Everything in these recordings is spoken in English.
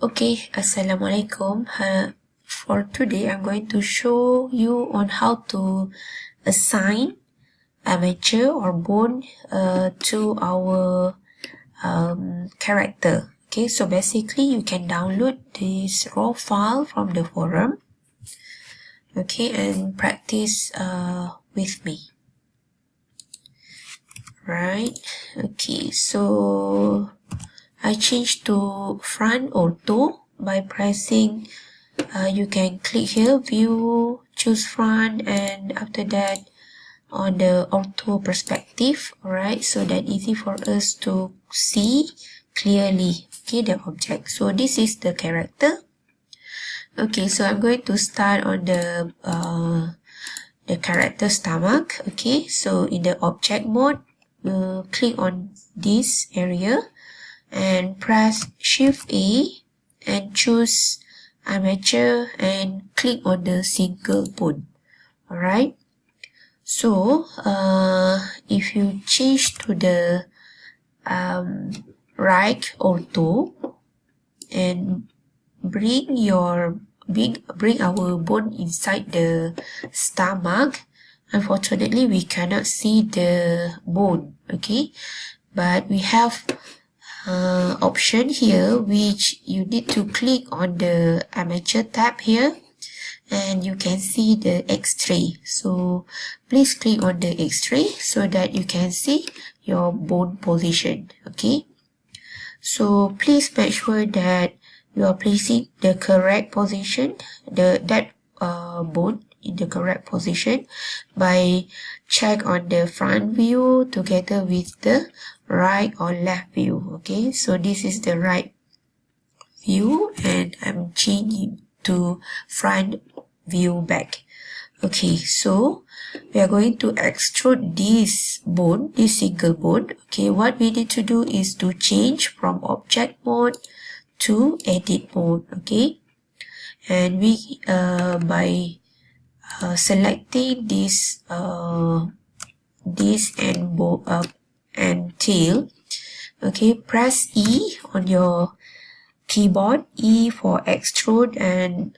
Okay, Assalamualaikum. For today, I'm going to show you on how to assign armature or bone to our character. Okay, so basically you can download this raw file from the forum. Okay, and practice with me. Right, okay, so I changed to front auto by pressing, you can click here, view, choose front, and after that on the auto perspective, alright, so that easy for us to see clearly, okay, the object. So this is the character. Okay, so I'm going to start on the character stomach. Okay, so in the object mode, click on this area and press Shift A and choose armature and click on the single bone. Alright, so if you change to the right auto and bring our bone inside the stomach, unfortunately we cannot see the bone, okay, but we have option here which you need to click on the armature tab here and you can see the X-ray. So please click on the X-ray so that you can see your bone position. Okay, so please make sure that you are placing the correct position, that bone in the correct position by check on the front view together with the right or left view. Okay, so this is the right view and I'm changing to front view back. Okay, so we are going to extrude this bone, this single bone. Okay, what we need to do is to change from object mode to edit mode. Okay, and we by selecting this and tail, okay, press E on your keyboard, E for extrude, and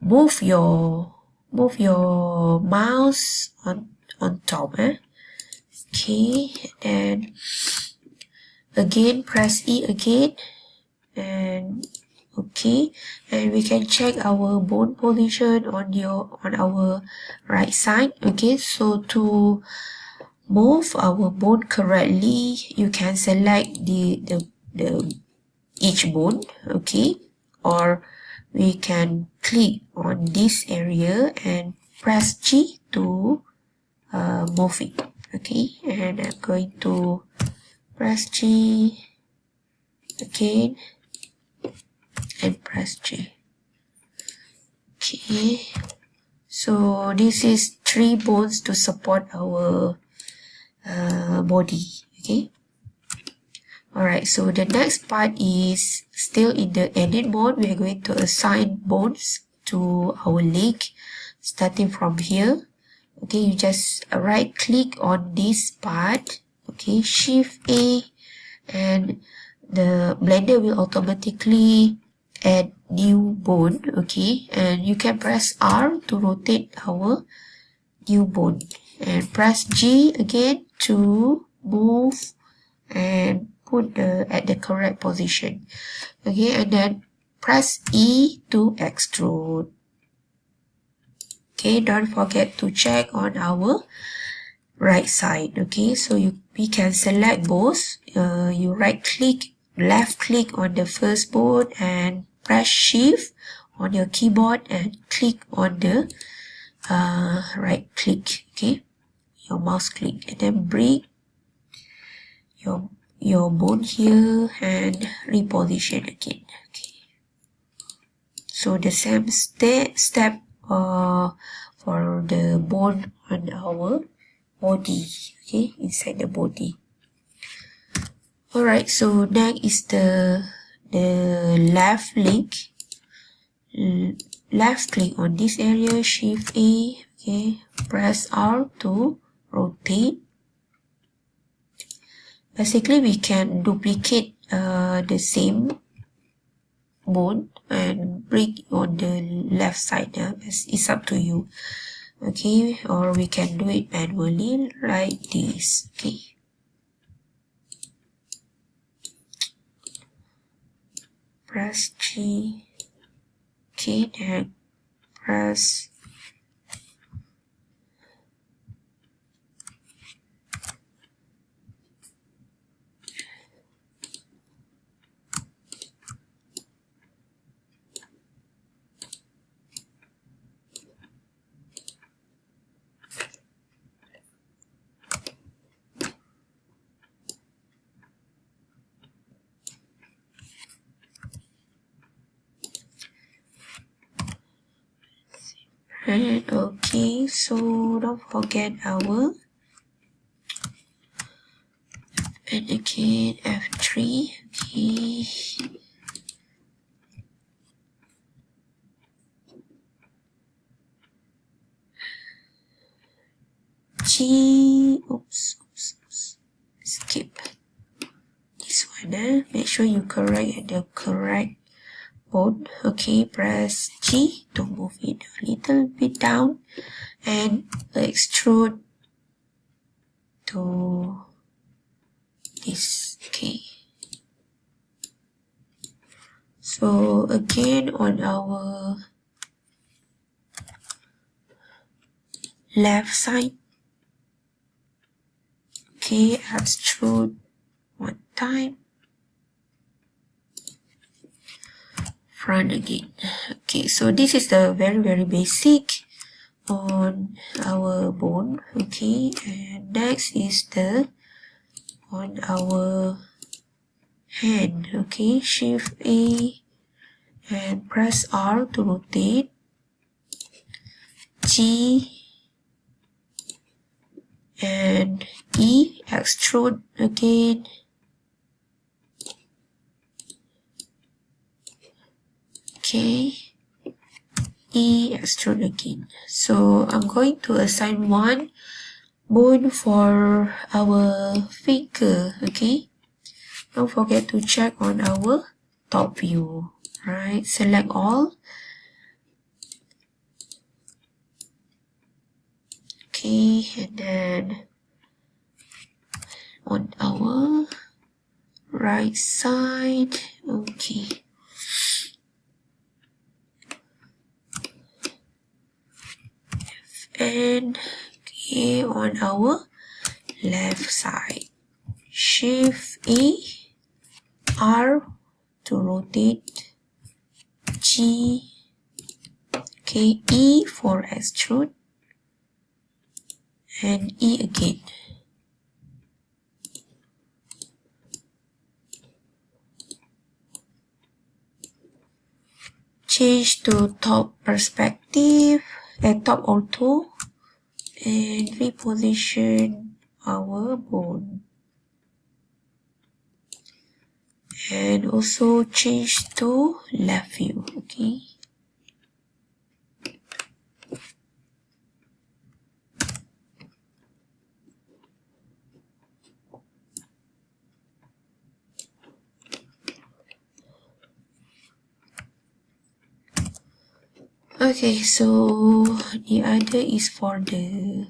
move your mouse on top. Okay, and again press E again, and okay, and we can check our bone position on our right side. Okay, so to move our bone correctly, you can select the each bone, okay, or we can click on this area and press G to move it. Okay, and I'm going to press G again and press G. Okay, so this is 3 bones to support our body. Okay, alright, so the next part is still in the edit mode. We are going to assign bones to our leg starting from here. Okay, you just right click on this part, okay, Shift A, and the blender will automatically add new bone. Okay, and you can press R to rotate our new bone and press G again to move and put at the correct position. Okay, and then press E to extrude. Okay, don't forget to check on our right side. Okay, so we can select both. You right click, left click on the first bone and press Shift on your keyboard and click on the right click. Okay, your mouse click, and then bring your bone here and reposition again. Okay, so the same step for the bone on our body, okay, inside the body. Alright, so next is the left leg. Left click on this area, Shift A, okay, press R to rotate. Basically we can duplicate the same bone and break on the left side. It's up to you. Okay, or we can do it manually like this. Okay. Press G. Okay, then press and okay, so don't forget our and again F3. Okay, G. Oops. Skip this one. Make sure you correct at the correct bone. Okay, press G to move it a little bit down and extrude to this. Okay, so again on our left side, okay, extrude one time, front again. Okay, so this is the very basic on our bone. Okay, and next is the on our hand. Okay, Shift A and press R to rotate, G and E, extrude again, okay, E, extrude again. So I'm going to assign one bone for our finger. Okay, don't forget to check on our top view. Right, select all. Okay, and then on our right side, okay, and okay, on our left side, Shift A, R to rotate, G, okay, E for extrude, and E again. Change to top perspective and top ortho and reposition our bone. And also change to left view. Okay. Okay, so the other is for the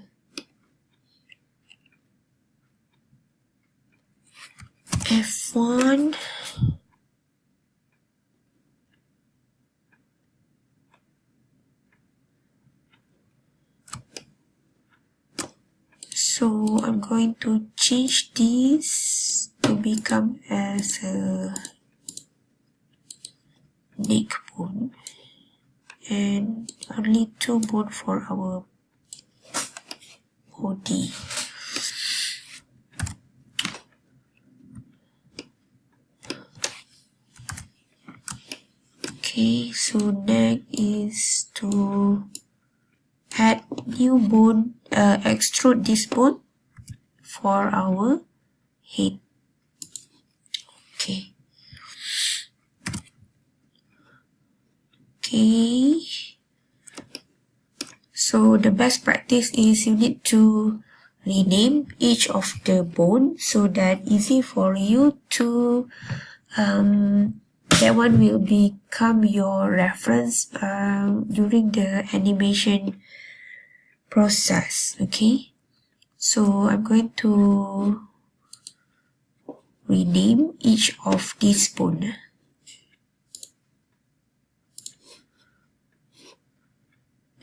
F1. So I'm going to change this to become as a neck bone and only 2 bone for our body. Okay, so next is to add new bone, extrude this bone for our head. Okay. Okay. So the best practice is you need to rename each of the bone so that easy for you to that one will become your reference during the animation process. Okay, so I'm going to rename each of these bone.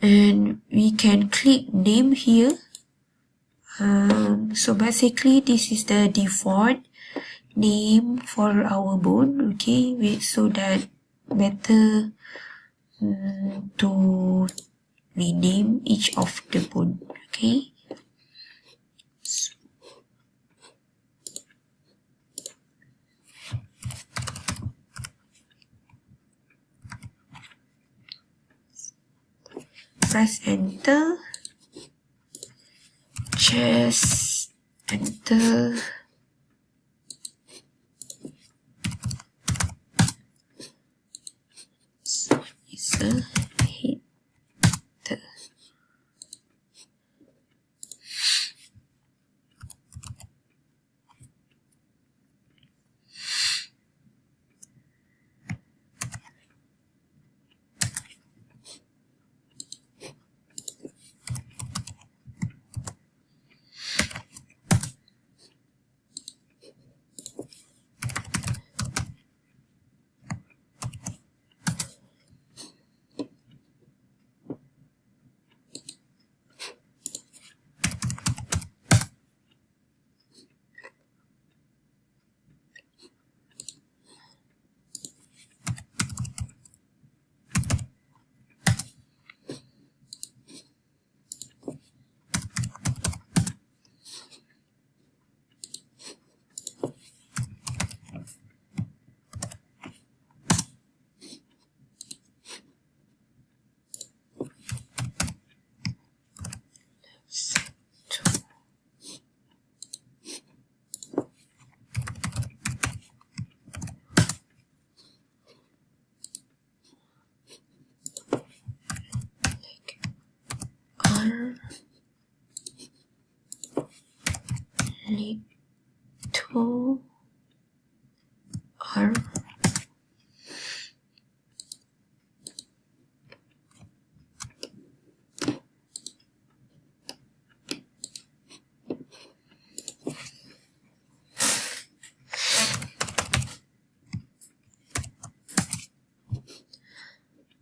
And we can click name here. So basically this is the default name for our bone. Okay, so that better to rename each of the bone. Okay, so press enter, chest, enter, so it's a hit. Little R.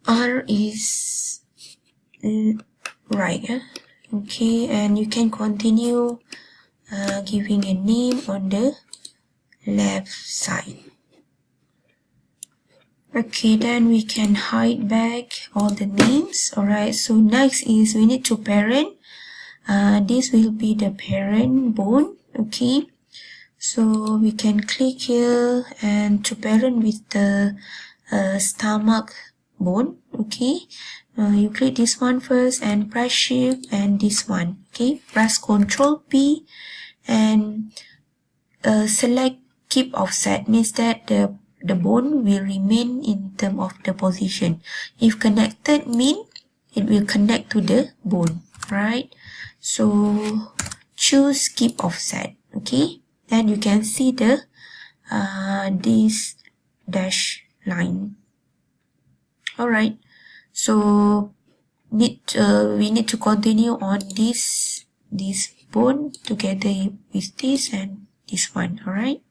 R is right. Okay, and you can continue giving a name on the left side. Okay, then we can hide back all the names. Alright, so next is we need to parent. This will be the parent bone. Okay, so we can click here and to parent with the stomach bone. Okay, you click this one first and press shift and this one. Okay, press Ctrl P and select keep offset, means that the bone will remain in terms of the position. If connected mean it will connect to the bone, right? So choose keep offset. Okay, then you can see the this dash line. All right, so we need to continue on this bone together with this and this one. All right,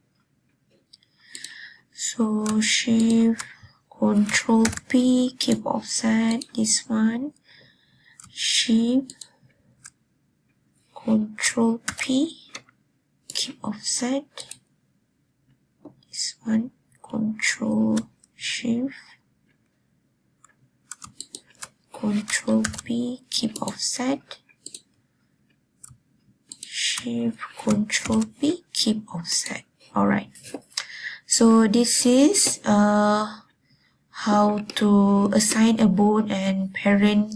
so shift Ctrl P, keep offset this one, shift Ctrl P, keep offset this one, Ctrl shift Ctrl P, keep offset, shift Ctrl P, keep offset. All right, so this is how to assign a bone and parent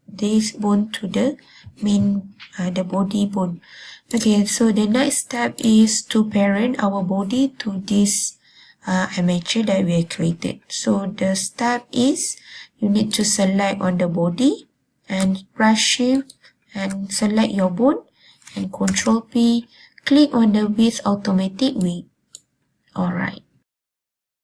this bone to the main the body bone. Okay, so the next step is to parent our body to this armature that we have created. So the step is you need to select on the body and press shift and select your bone and Ctrl P, click on the with automatic width. Alright,